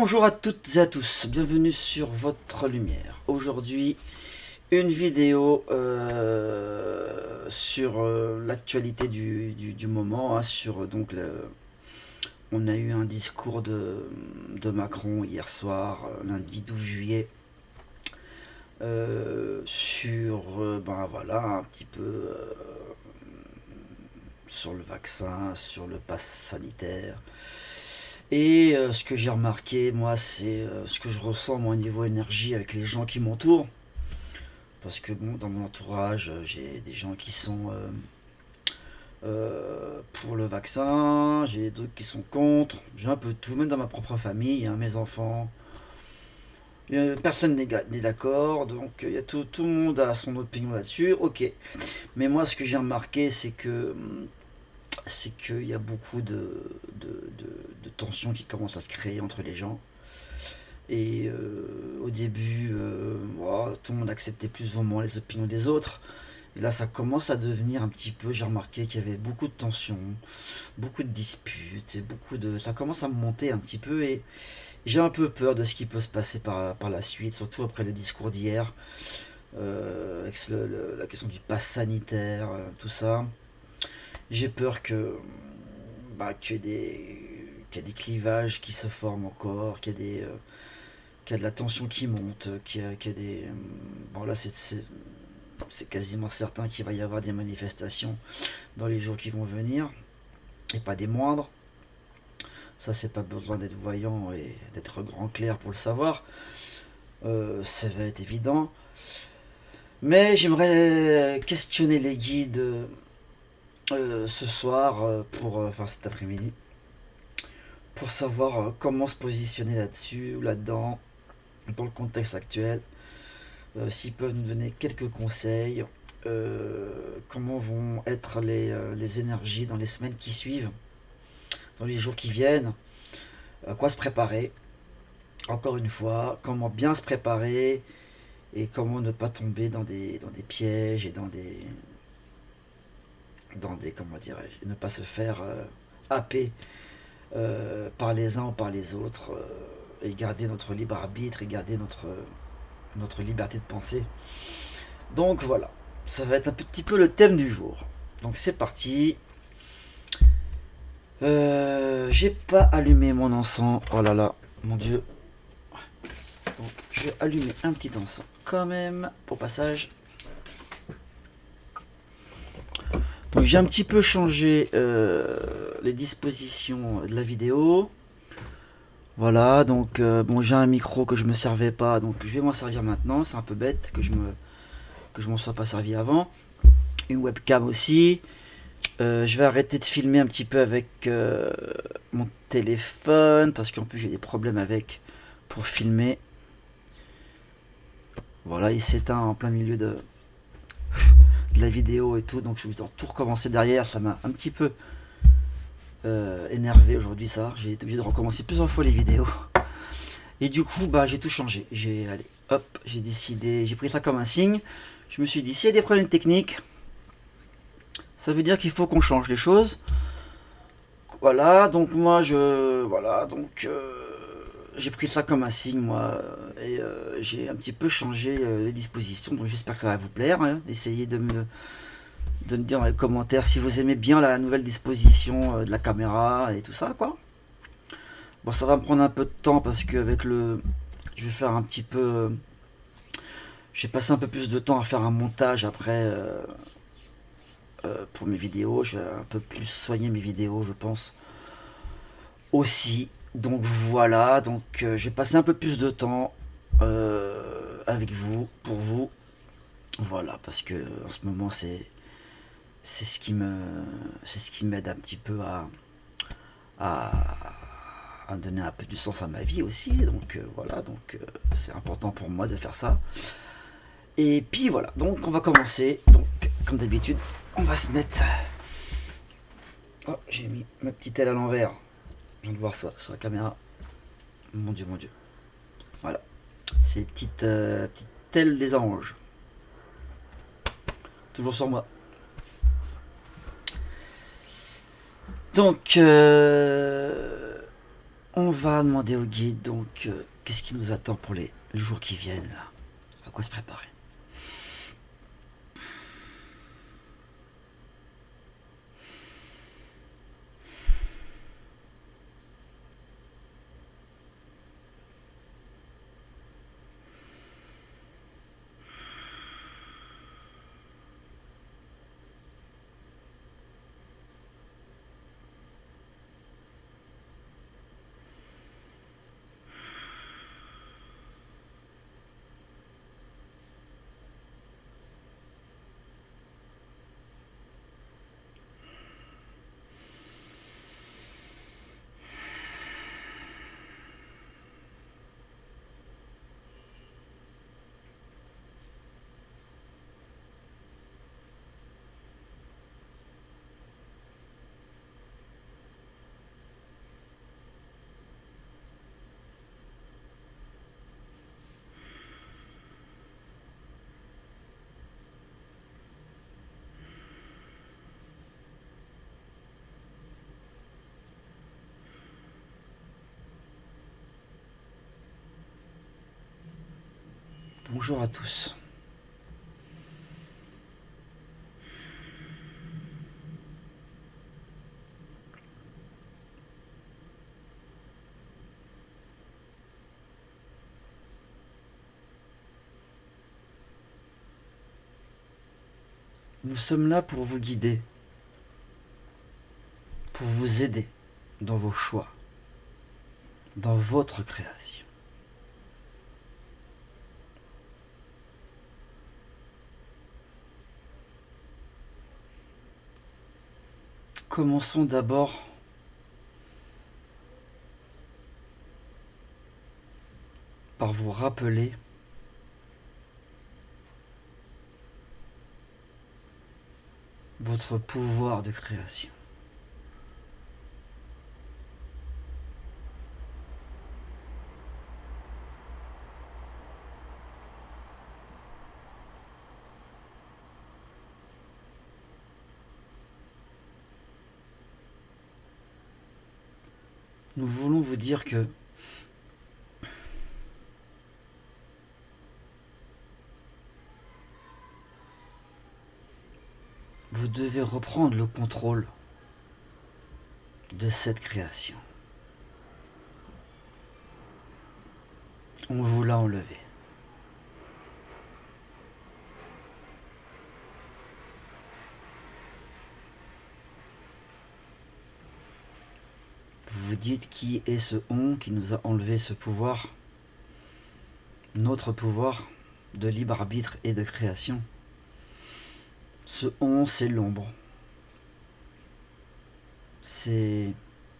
Bonjour à toutes et à tous, bienvenue sur votre lumière. Aujourd'hui, une vidéo sur l'actualité du moment, hein, sur on a eu un discours de Macron hier soir, lundi 12 juillet, sur ben voilà, un petit peu sur le vaccin, sur le pass sanitaire. Et ce que j'ai remarqué, moi, c'est ce que je ressens, moi, au niveau énergie avec les gens qui m'entourent. Parce que, bon, dans mon entourage, j'ai des gens qui sont pour le vaccin, j'ai d'autres qui sont contre, j'ai un peu tout, même dans ma propre famille, hein, mes enfants. Personne n'est d'accord, donc il y a tout le monde a son opinion là-dessus, ok. Mais moi, ce que j'ai remarqué, c'est qu'il y a beaucoup de tensions qui commencent à se créer entre les gens. Et au début, voilà, tout le monde acceptait plus ou moins les opinions des autres. Et là, ça commence à devenir un petit peu. J'ai remarqué qu'il y avait beaucoup de tensions, beaucoup de disputes, et ça commence à me monter un petit peu. Et j'ai un peu peur de ce qui peut se passer par la suite, surtout après le discours d'hier, avec la question du pass sanitaire, tout ça. J'ai peur qu'il y ait des clivages qui se forment encore, qu'il y a de la tension qui monte, qu'il y a des... Bon là c'est quasiment certain qu'il va y avoir des manifestations dans les jours qui vont venir, et pas des moindres. Ça, c'est pas besoin d'être voyant et d'être grand clair pour le savoir. Ça va être évident. Mais j'aimerais questionner les guides ce soir, enfin cet après-midi, pour savoir comment se positionner là-dessus ou là-dedans, dans le contexte actuel. S'ils peuvent nous donner quelques conseils, comment vont être les énergies dans les semaines qui suivent, dans les jours qui viennent, à quoi se préparer, encore une fois, comment bien se préparer et comment ne pas tomber dans des pièges et comment dirais-je, ne pas se faire happer par les uns ou par les autres, et garder notre libre arbitre et garder notre liberté de penser. Donc voilà, ça va être un petit peu le thème du jour. Donc c'est parti. J'ai pas allumé mon encens. Oh là là, mon dieu. Donc je vais allumer un petit encens quand même, au passage. Donc j'ai un petit peu changé les dispositions de la vidéo. Voilà, donc bon, j'ai un micro que je me servais pas, donc je vais m'en servir maintenant. C'est un peu bête que je m'en sois pas servi avant. Une webcam aussi. Je vais arrêter de filmer un petit peu avec mon téléphone parce qu'en plus j'ai des problèmes pour filmer. Voilà, il s'éteint en plein milieu de la vidéo et tout, donc je vais tout recommencer derrière. Ça m'a un petit peu énervé aujourd'hui, ça. J'ai été obligé de recommencer plusieurs fois les vidéos. Et du coup, bah, j'ai tout changé. J'ai décidé, j'ai pris ça comme un signe. Je me suis dit, s'il y a des problèmes techniques, ça veut dire qu'il faut qu'on change les choses. Voilà, donc moi, j'ai pris ça comme un signe, moi, et j'ai un petit peu changé les dispositions. Donc j'espère que ça va vous plaire, hein. Essayez de me dire dans les commentaires si vous aimez bien la nouvelle disposition de la caméra et tout ça, quoi. Bon, ça va me prendre un peu de temps parce que je vais faire un petit peu, j'ai passé un peu plus de temps à faire un montage après pour mes vidéos. Je vais un peu plus soigner mes vidéos, je pense aussi. Donc voilà, donc je vais passer un peu plus de temps avec vous, pour vous. Voilà, parce que en ce moment c'est ce qui m'aide un petit peu à, à donner un peu du sens à ma vie aussi. Donc voilà, donc c'est important pour moi de faire ça. Et puis voilà, donc on va commencer. Donc comme d'habitude, on va se mettre... Oh, j'ai mis ma petite aile à l'envers. Je viens de voir ça sur la caméra. Mon dieu, mon dieu. Voilà, c'est les petites ailes des anges. Toujours sur moi. Donc On va demander au guide donc qu'est-ce qui nous attend pour les jours qui viennent là. À quoi se préparer. Bonjour à tous. Nous sommes là pour vous guider, pour vous aider dans vos choix, dans votre création. Commençons d'abord par vous rappeler votre pouvoir de création. Nous voulons vous dire que vous devez reprendre le contrôle de cette création. On vous l'a enlevé. Vous vous dites qui est ce on qui nous a enlevé ce pouvoir, notre pouvoir de libre arbitre et de création. Ce on, c'est l'ombre. C'est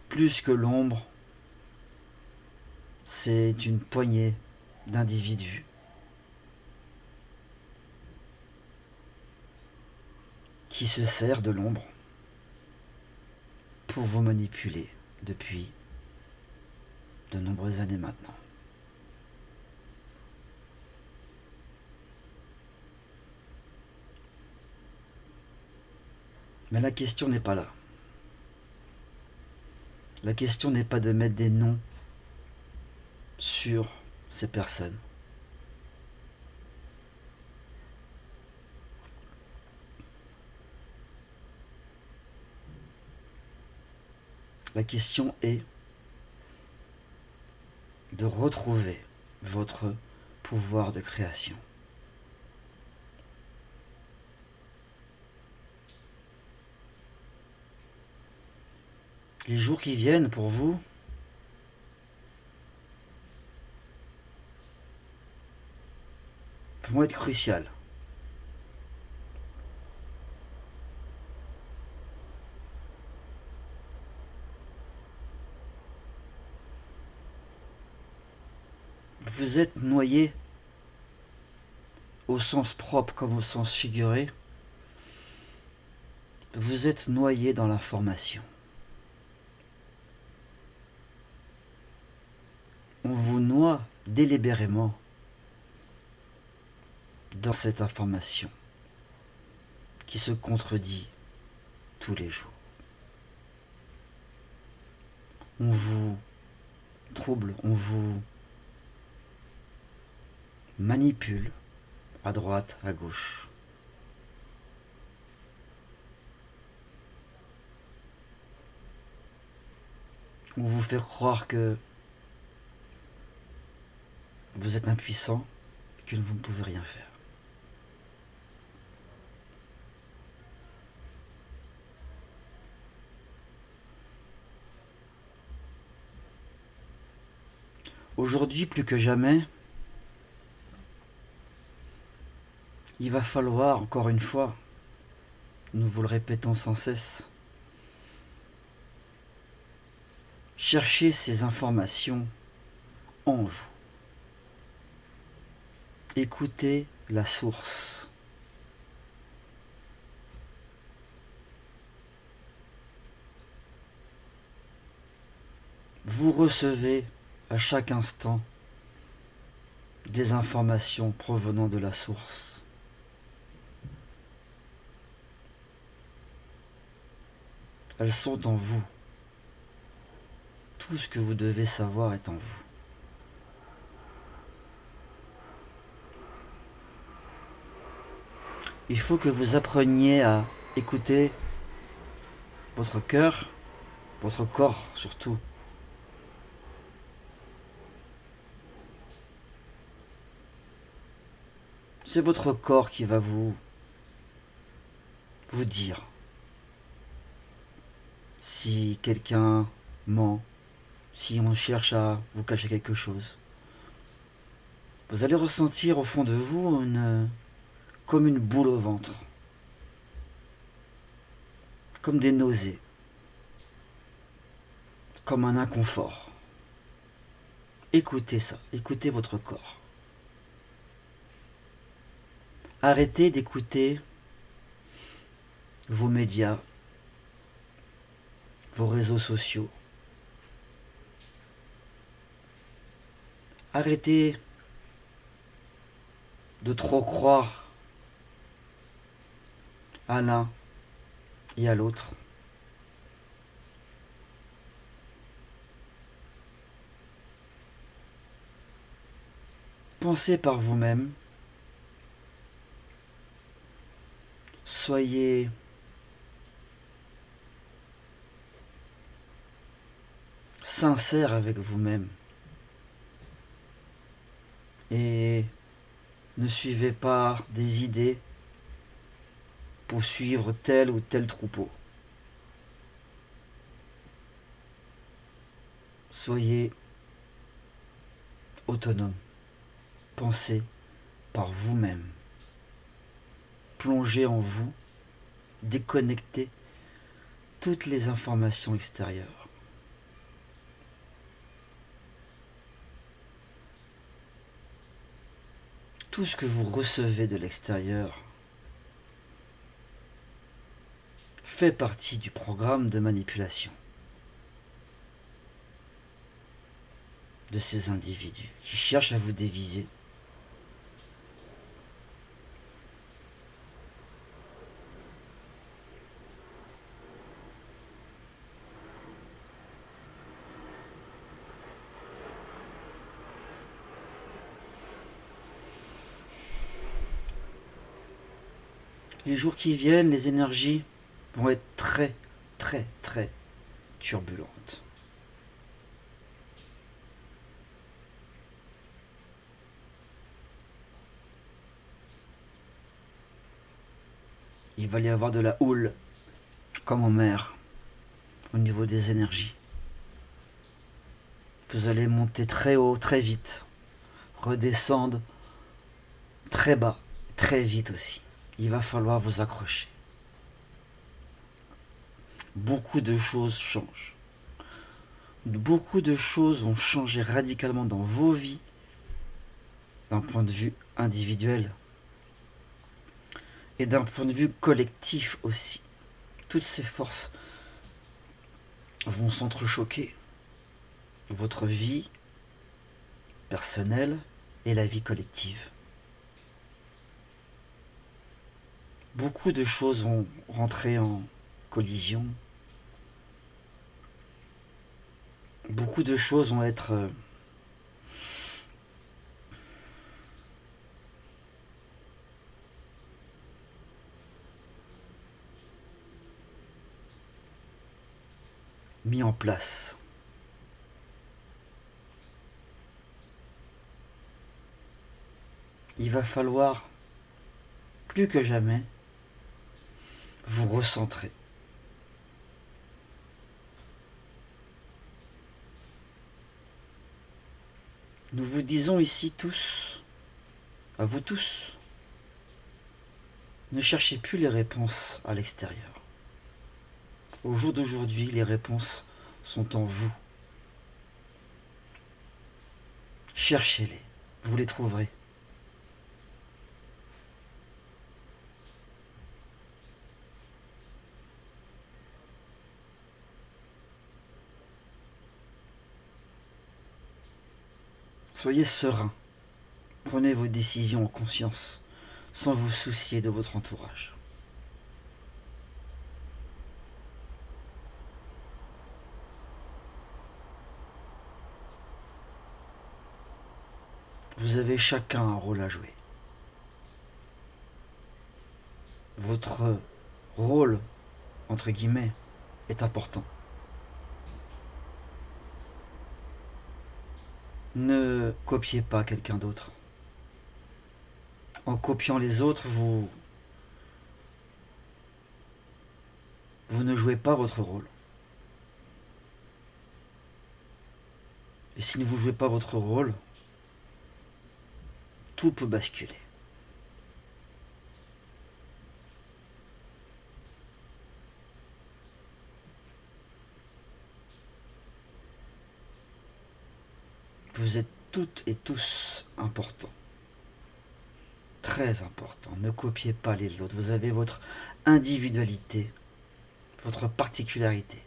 plus que l'ombre, c'est une poignée d'individus qui se sert de l'ombre pour vous manipuler depuis de nombreuses années maintenant. Mais la question n'est pas là. La question n'est pas de mettre des noms sur ces personnes. La question est de retrouver votre pouvoir de création. Les jours qui viennent pour vous vont être cruciaux. Vous êtes noyé au sens propre comme au sens figuré. Vous êtes noyé dans l'information. On vous noie délibérément dans cette information qui se contredit tous les jours. On vous trouble, on vous manipule à droite, à gauche. On vous fait croire que vous êtes impuissant et que vous ne pouvez rien faire. Aujourd'hui, plus que jamais, il va falloir, encore une fois, nous vous le répétons sans cesse, chercher ces informations en vous. Écoutez la source. Vous recevez à chaque instant des informations provenant de la source. Elles sont en vous. Tout ce que vous devez savoir est en vous. Il faut que vous appreniez à écouter votre cœur, votre corps surtout. C'est votre corps qui va vous dire si quelqu'un ment, si on cherche à vous cacher quelque chose. Vous allez ressentir au fond de vous comme une boule au ventre, comme des nausées, comme un inconfort. Écoutez ça, écoutez votre corps. Arrêtez d'écouter vos médias, vos réseaux sociaux. Arrêtez de trop croire à l'un et à l'autre. Pensez par vous-même. Soyez sincère avec vous-même. Et ne suivez pas des idées pour suivre tel ou tel troupeau. Soyez autonome. Pensez par vous-même. Plongez en vous. Déconnectez toutes les informations extérieures. Tout ce que vous recevez de l'extérieur fait partie du programme de manipulation de ces individus qui cherchent à vous déviser. Les jours qui viennent, les énergies vont être très, très, très turbulentes. Il va y avoir de la houle, comme en mer, au niveau des énergies. Vous allez monter très haut, très vite, redescendre très bas, très vite aussi. Il va falloir vous accrocher. Beaucoup de choses changent. Beaucoup de choses vont changer radicalement dans vos vies, d'un point de vue individuel et d'un point de vue collectif aussi. Toutes ces forces vont s'entrechoquer. Votre vie personnelle et la vie collective. Beaucoup de choses vont rentrer en collision. beaucoup de choses vont être mis en place. Il va falloir, plus que jamais, vous recentrer. Nous vous disons ici tous, à vous tous, ne cherchez plus les réponses à l'extérieur. Au jour d'aujourd'hui, les réponses sont en vous. Cherchez-les, vous les trouverez. Soyez serein, prenez vos décisions en conscience, sans vous soucier de votre entourage. Vous avez chacun un rôle à jouer. Votre rôle, entre guillemets, est important. Ne copiez pas quelqu'un d'autre. En copiant les autres, vous ne jouez pas votre rôle. Et si vous ne jouez pas votre rôle, tout peut basculer. Vous êtes toutes et tous importants. Très importants. Ne copiez pas les autres. Vous avez votre individualité, votre particularité.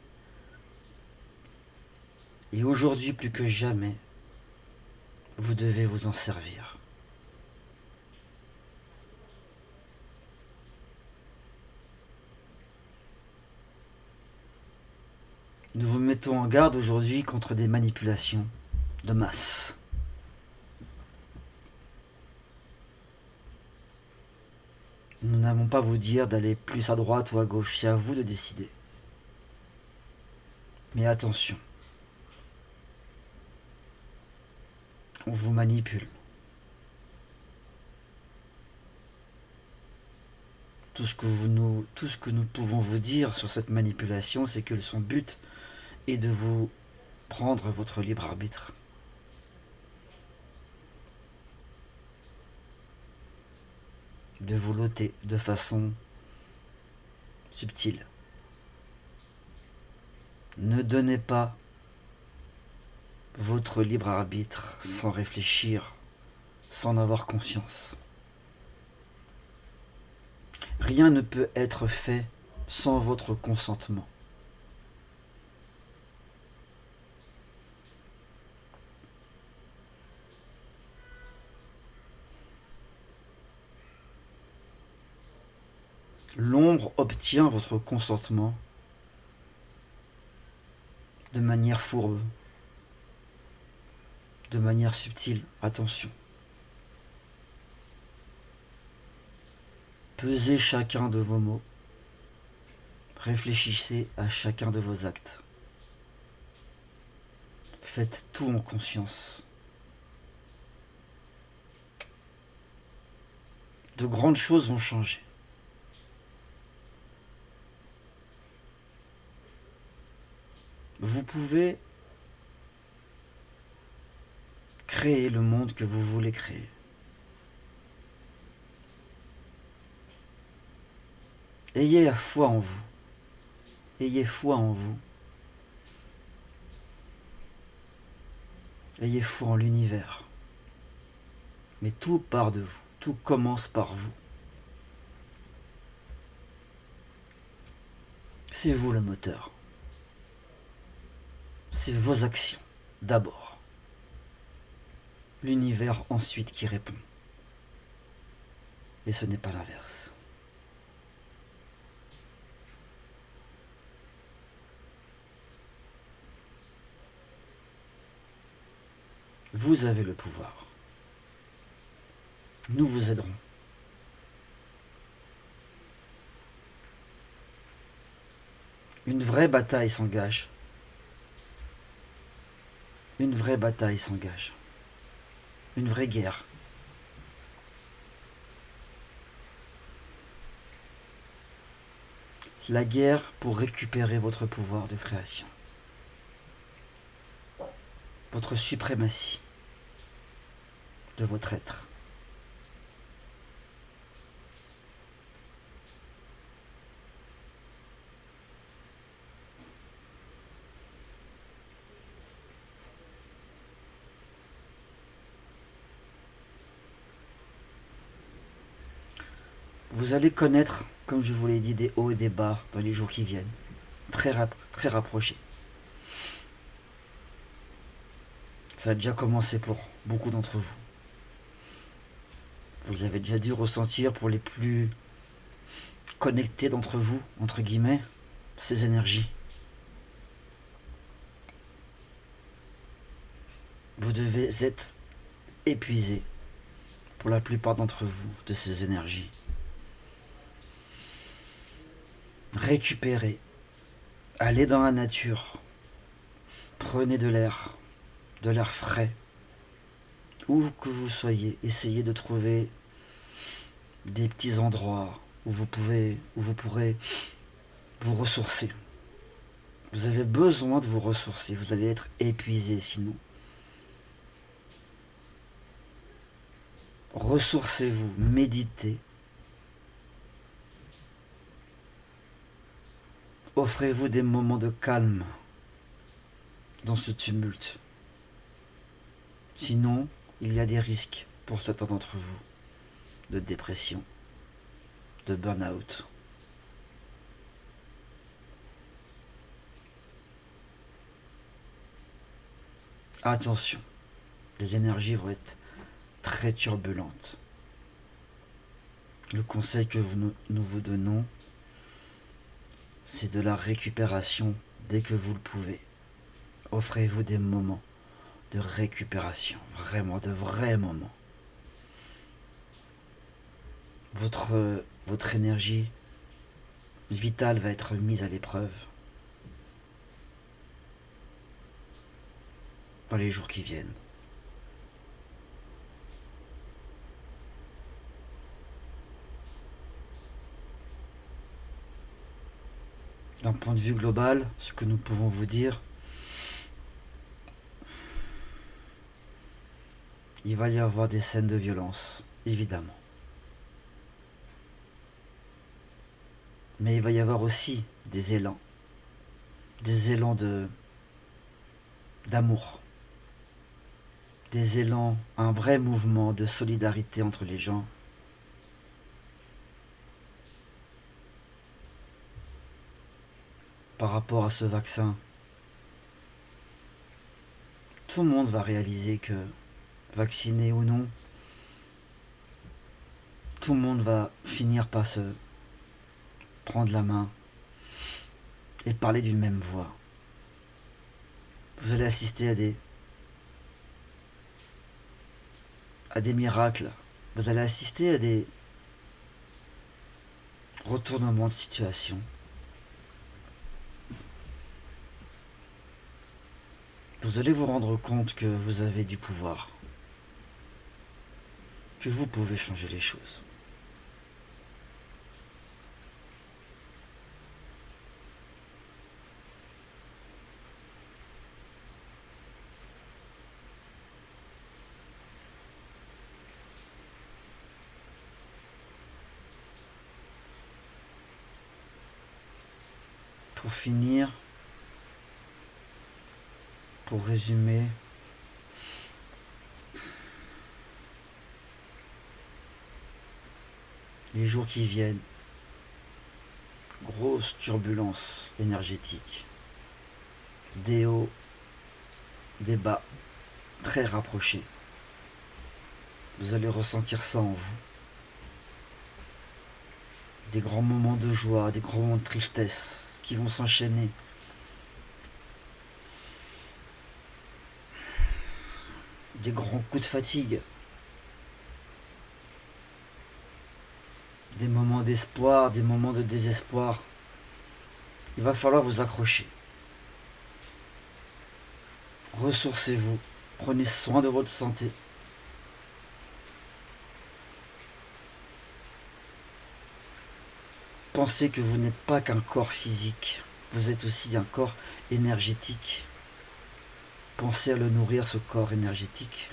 Et aujourd'hui, plus que jamais, vous devez vous en servir. Nous vous mettons en garde aujourd'hui contre des manipulations de masse. Nous n'avons pas à vous dire d'aller plus à droite ou à gauche, c'est à vous de décider. Mais attention, on vous manipule. Tout ce que nous pouvons vous dire sur cette manipulation, c'est que son but est de vous prendre votre libre arbitre. De vous loter de façon subtile. Ne donnez pas votre libre arbitre sans réfléchir, sans en avoir conscience. Rien ne peut être fait sans votre consentement. L'ombre obtient votre consentement de manière fourbe, de manière subtile. Attention. Pesez chacun de vos mots. Réfléchissez à chacun de vos actes. Faites tout en conscience. De grandes choses vont changer. Vous pouvez créer le monde que vous voulez créer. Ayez la foi en vous. Ayez foi en vous. Ayez foi en l'univers. Mais tout part de vous. Tout commence par vous. C'est vous le moteur. C'est vos actions, d'abord. L'univers ensuite qui répond. Et ce n'est pas l'inverse. Vous avez le pouvoir. Nous vous aiderons. Une vraie bataille s'engage. Une vraie bataille s'engage. Une vraie guerre. La guerre pour récupérer votre pouvoir de création. Votre suprématie de votre être. Vous allez connaître, comme je vous l'ai dit, des hauts et des bas dans les jours qui viennent, très rapprochés. Ça a déjà commencé pour beaucoup d'entre vous. Vous avez déjà dû ressentir pour les plus connectés d'entre vous, entre guillemets, ces énergies. Vous devez être épuisé, pour la plupart d'entre vous, de ces énergies. Récupérez, allez dans la nature, prenez de l'air frais, où que vous soyez, essayez de trouver des petits endroits où vous pourrez vous ressourcer. Vous avez besoin de vous ressourcer, vous allez être épuisé sinon. Ressourcez-vous, méditez. Offrez-vous des moments de calme dans ce tumulte. Sinon, il y a des risques pour certains d'entre vous de dépression, de burn-out. Attention, les énergies vont être très turbulentes. Le conseil que nous vous donnons, c'est de la récupération dès que vous le pouvez. Offrez-vous des moments de récupération, vraiment de vrais moments. Votre énergie vitale va être mise à l'épreuve dans les jours qui viennent. D'un point de vue global, ce que nous pouvons vous dire, il va y avoir des scènes de violence, évidemment. Mais il va y avoir aussi des élans d'amour, des élans, un vrai mouvement de solidarité entre les gens. Par rapport à ce vaccin, tout le monde va réaliser que, vacciné ou non, tout le monde va finir par se prendre la main et parler d'une même voix. Vous allez assister à des miracles. Vous allez assister à des retournements de situation. Vous allez vous rendre compte que vous avez du pouvoir, que vous pouvez changer les choses. Pour finir, pour résumer, les jours qui viennent, grosse turbulence énergétique, des hauts, des bas, très rapprochés. Vous allez ressentir ça en vous. Des grands moments de joie, des grands moments de tristesse qui vont s'enchaîner. des grands coups de fatigue, des moments d'espoir, des moments de désespoir. Il va falloir vous accrocher. Ressourcez-vous, prenez soin de votre santé. Pensez que vous n'êtes pas qu'un corps physique, vous êtes aussi un corps énergétique. Pensez à le nourrir, ce corps énergétique,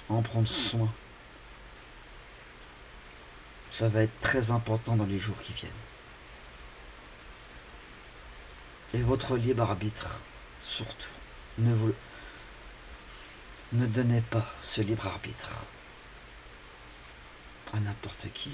à en prendre soin. Ça va être très important dans les jours qui viennent. Et votre libre arbitre, surtout, ne donnez pas ce libre arbitre à n'importe qui.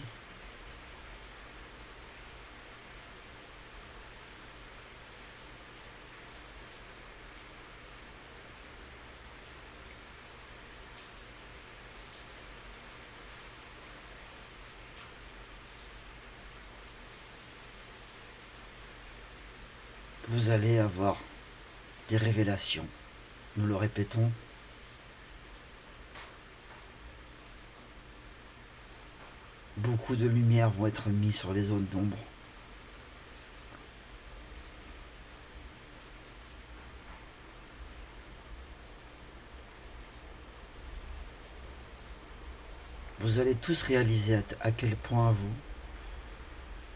Vous allez avoir des révélations, nous le répétons. Beaucoup de lumière vont être mises sur les zones d'ombre. Vous allez tous réaliser à quel point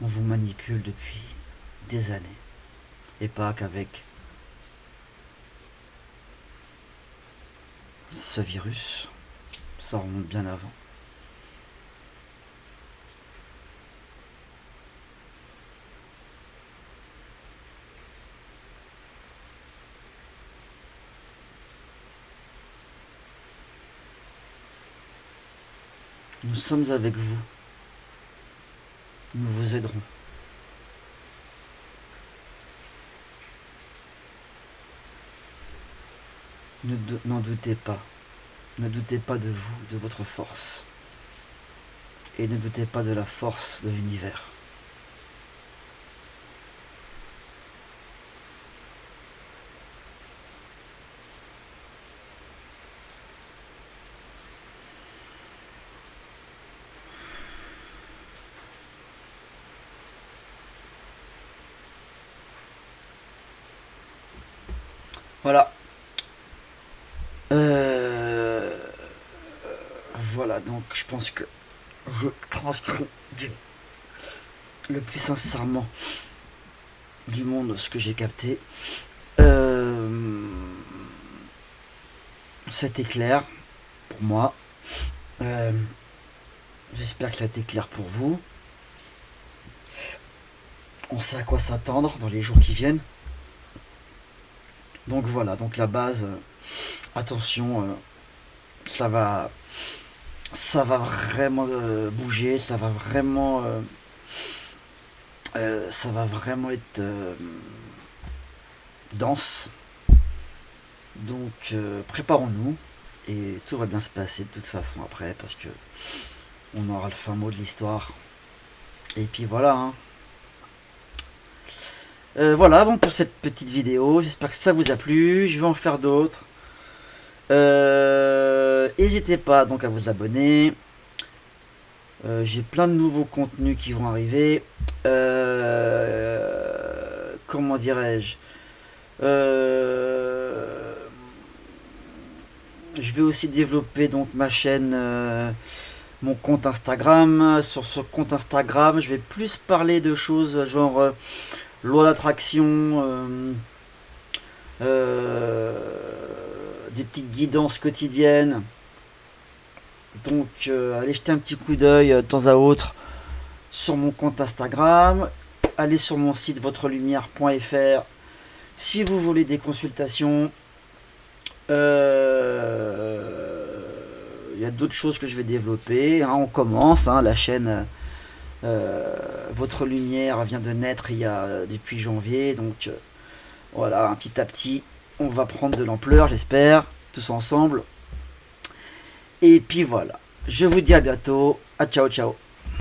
on vous manipule depuis des années. Et pas qu'avec ce virus, ça remonte bien avant. Nous sommes avec vous. Nous vous aiderons. N'en doutez pas. Ne doutez pas de vous, de votre force. Et ne doutez pas de la force de l'univers. Voilà. Voilà, donc je pense que je transcris le plus sincèrement du monde ce que j'ai capté. C'était clair pour moi. J'espère que ça a été clair pour vous. On sait à quoi s'attendre dans les jours qui viennent. Donc voilà, donc la base, attention, ça va vraiment bouger, ça va vraiment être dense. Donc préparons-nous et tout va bien se passer de toute façon après parce que on aura le fin mot de l'histoire. Et puis voilà. Hein. Voilà bon pour cette petite vidéo, j'espère que ça vous a plu, je vais en faire d'autres. N'hésitez pas donc à vous abonner. J'ai plein de nouveaux contenus qui vont arriver. Comment dirais-je, je vais aussi développer donc ma chaîne, mon compte Instagram. Sur ce compte Instagram, je vais plus parler de choses genre loi d'attraction, des petites guidances quotidiennes. Donc allez jeter un petit coup d'œil de temps à autre sur mon compte Instagram. Allez sur mon site votrelumière.fr si vous voulez des consultations. Il y a d'autres choses que je vais développer. Hein, on commence, hein, la chaîne Votre Lumière vient de naître depuis janvier. Donc voilà, petit à petit, on va prendre de l'ampleur, j'espère, tous ensemble. Et puis voilà, je vous dis à bientôt. Ciao, ciao.